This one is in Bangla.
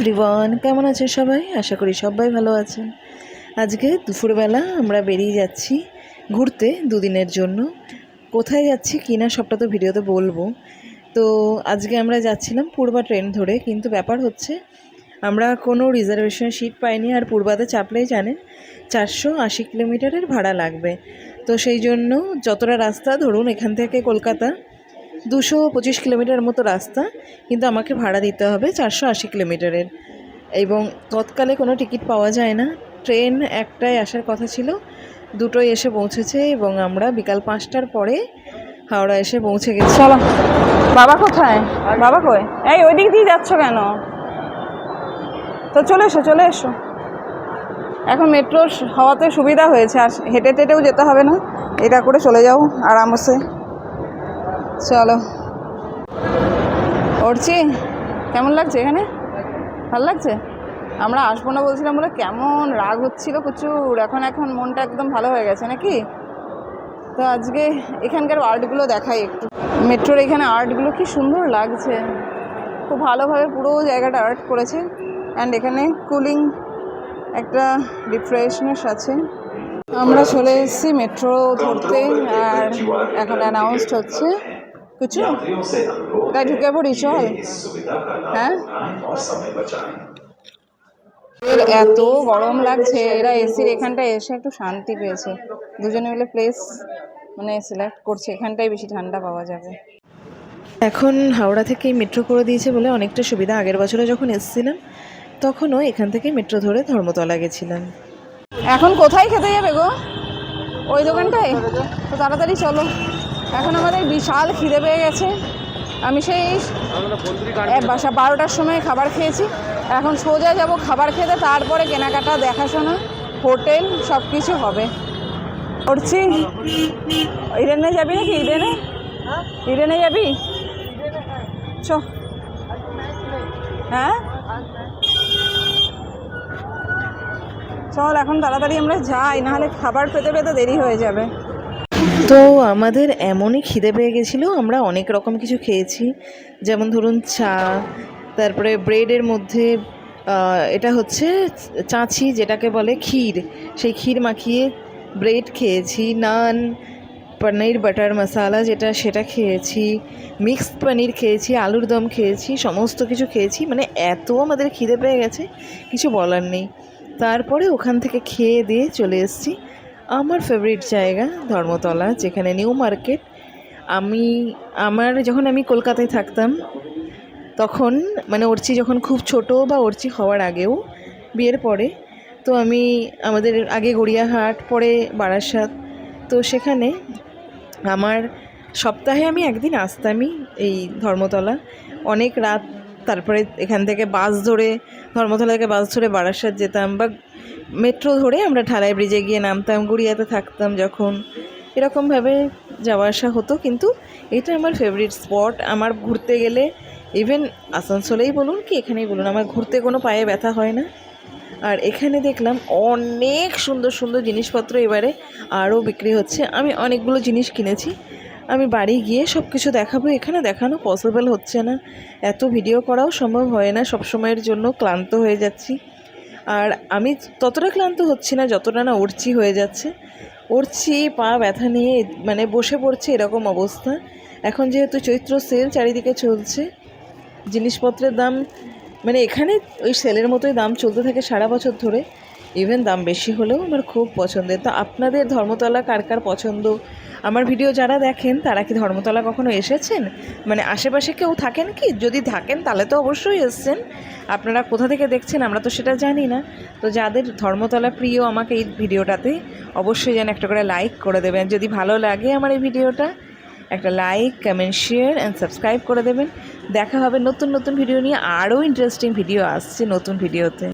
এভরিওয়ান, কেমন আছেন সবাই? আশা করি সবাই ভালো আছেন। আজকে দুপুরবেলা আমরা বেরিয়ে যাচ্ছি ঘুরতে দুদিনের জন্য। কোথায় যাচ্ছি কিনা সবটা তো ভিডিওতে বলবো। তো আজকে আমরা যাচ্ছিলাম পূর্বা ট্রেন ধরে, কিন্তু ব্যাপার হচ্ছে আমরা কোনো রিজার্ভেশন সিট পাইনি। আর পূর্বাতে চাপলেই জানেন 480 কিলোমিটারের ভাড়া লাগবে। তো সেই জন্য যতটা রাস্তা ধরুন এখান থেকে কলকাতা 225 কিলোমিটার মতো রাস্তা, কিন্তু আমাকে ভাড়া দিতে হবে 480 কিলোমিটারের। এবং তৎকালে কোনো টিকিট পাওয়া যায় না। ট্রেন একটাই আসার কথা ছিল, দুটোই এসে পৌঁছেছে এবং আমরা বিকাল 5টার পরে হাওড়া এসে পৌঁছে গেছি। চলো। বাবা কোথায়? বাবা কই? এই ওই দিক দিয়ে যাচ্ছ কেন? তো চলে এসো। এখন মেট্রোর হওয়াতে সুবিধা হয়েছে, আর হেঁটে টেটেও যেতে হবে না, এটা করে চলে যাও আরামসে। চলো। উঠছি। কেমন লাগছে এখানে? ভালো লাগছে? আমরা আসবো না বলছিলাম বলে কেমন রাগ হচ্ছিল প্রচুর। এখন মনটা একদম ভালো হয়ে গেছে নাকি? তো আজকে এখানকার আর্টগুলো দেখাই একটু। মেট্রোর এখানে আর্টগুলো কি সুন্দর লাগছে, খুব ভালোভাবে পুরো জায়গাটা আর্ট করেছে। অ্যান্ড এখানে কুলিং একটা রিফ্রেশনেস আছে। আমরা চলে এসেছি মেট্রো ধরতে, আর এখন অ্যানাউন্সড হচ্ছে কিছু তাই ঢুকে পড়ি। চল। হ্যাঁ, এত গরম লাগছে, এরা এসির এখানটায় এসে একটু শান্তি পেয়েছে। দুজনে মিলে প্লেস সিলেক্ট করছে, এখানটায় বেশি ঠান্ডা পাওয়া যাবে। এখন হাওড়া থেকেই মেট্রো করে দিয়েছে বলে অনেকটা সুবিধা। আগের বছরে যখন এসেছিলাম তখনও এখান থেকে মেট্রো ধরে ধর্মতলা গেছিলাম। এখন কোথায় খেতে যাবে গো? ওই দোকানটায়? তো তাড়াতাড়ি চলো, এখন আমাদের বিশাল খিদে পেয়ে গেছে। আমি সেই 12টার সময় খাবার খেয়েছি, এখন সোজা যাব খাবার খেতে, তারপরে কেনাকাটা দেখাশোনা হোটেল সব কিছু হবে। করছি। ইডেনে যাবি নাকি? ইডেনে যাবি? চ। হ্যাঁ চল, এখন তাড়াতাড়ি আমরা যাই, নাহলে খাবার পেতে পেতে দেরি হয়ে যাবে। তো আমাদের এমনই খিদে পেয়ে গেছিলো, আমরা অনেক রকম কিছু খেয়েছি। যেমন ধরুন চা, তারপরে ব্রেডের মধ্যে এটা হচ্ছে চাঁচি যেটাকে বলে ক্ষীর, সেই ক্ষীর মাখিয়ে ব্রেড খেয়েছি। নান, পনির বাটার মশালা যেটা সেটা খেয়েছি, মিক্সড পনির খেয়েছি, আলুর দম খেয়েছি, সমস্ত কিছু খেয়েছি। মানে এত আমাদের খিদে পেয়ে গেছে কিছু বলার নেই। তারপরে ওখান থেকে খেয়ে দিয়ে চলে এসেছি আমার ফেভারিট জায়গা ধর্মতলা, যেখানে নিউ মার্কেট। যখন আমি কলকাতায় থাকতাম তখন অর্চি যখন খুব ছোট বা অর্চি হওয়ার আগেও, বিয়ের পরে, তো আমাদের আগে গড়িয়াহাট, পরে বারাসাত, তো সেখানে আমার সপ্তাহে আমি একদিন আসতামই এই ধর্মতলা অনেক রাত। তারপরে এখান থেকে বাস ধরে, ধর্মতলা থেকে বাস ধরে বারাসাত যেতাম, বা মেট্রো ধরে আমরা ঢালাই ব্রিজে গিয়ে নামতাম, গড়িয়াতে থাকতাম যখন, এরকমভাবে যাওয়া আসা হতো। কিন্তু এটা আমার ফেভারিট স্পট। আমার ঘুরতে গেলে, ইভেন আসানসোলেই বলুন কি এখানেই বলুন, আমার ঘুরতে কোনো পায়ে ব্যথা হয় না। আর এখানে দেখলাম অনেক সুন্দর সুন্দর জিনিসপত্র এবারে আরও বিক্রি হচ্ছে। আমি অনেকগুলো জিনিস কিনেছি, আমি বাড়ি গিয়ে সব কিছু দেখাবো। এখানে দেখানো পসিবল হচ্ছে না, এত ভিডিও করাও সম্ভব হয় না, সব সময়ের জন্য ক্লান্ত হয়ে যাচ্ছি। আর আমি ততটা ক্লান্ত হচ্ছি না যতটা না উঠছি হয়ে যাচ্ছে। উঠছি পা ব্যথা নিয়ে বসে পড়ছে, এরকম অবস্থা। এখন যেহেতু চৈত্র সেল চারিদিকে চলছে, জিনিসপত্রের দাম এখানে ওই সেলের মতোই দাম চলতে থাকে সারা বছর ধরে। ইভেন দাম বেশি হলেও আমার খুব পছন্দের। তো আপনাদের ধর্মতলা কার কার পছন্দ? আমার ভিডিও যারা দেখেন তারা কি ধর্মতলা কখনো এসেছেন? আশেপাশে কেউ থাকেন কি? যদি থাকেন তাহলে তো অবশ্যই এসছেন। আপনারা কোথা থেকে দেখছেন আমরা তো সেটা জানি না। তো যাদের ধর্মতলা প্রিয়, আমাকে এই ভিডিওটাতে অবশ্যই যেন একটা করে লাইক করে দেবেন। যদি ভালো লাগে আমার এই ভিডিওটা, একটা like, comment, share and subscribe করে দেবেন। দেখা হবে নতুন নতুন ভিডিও নিয়ে। আরও ইন্টারেস্টিং ভিডিও আসছে নতুন ভিডিওতে।